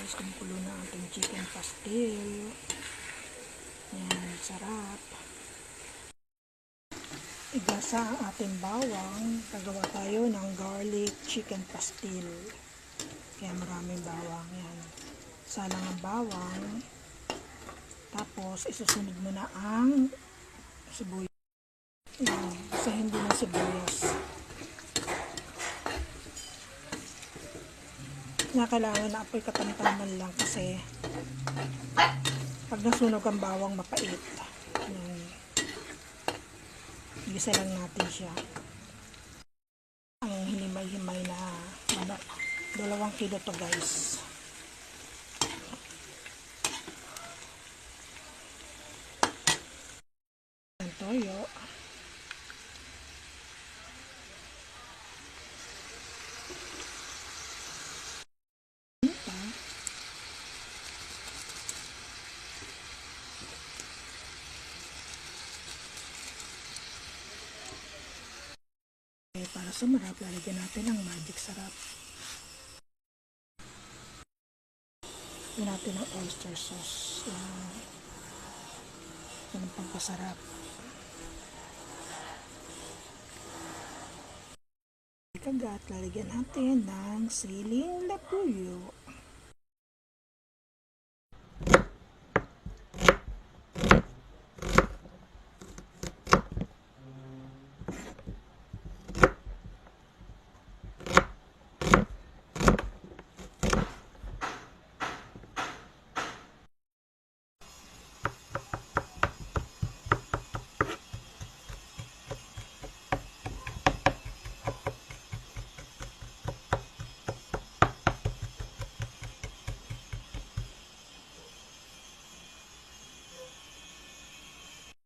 guys, kumukulo na ating chicken pastel. Yan, sarap. Igasa ang ating bawang. Gagawa tayo ng garlic chicken pastel. Kaya maraming bawang. Yan. Salang ang bawang. Tapos, isusunod mo na ang sibuyas. Yan. Isahin din ang sibuyas. Kailangan na apoy katamtaman lang kasi pag nasunog ang bawang mapait. Yan. Gisa lang natin siya. Ang hinimay-himay na manok. 2 kilo to guys. Ang toyo. Para sumarap, lalagyan natin ang magic sarap. Lalagyan natin ang oyster sauce. Yan ang pangkasarap. Kagat, lalagyan natin ng siling labuyo.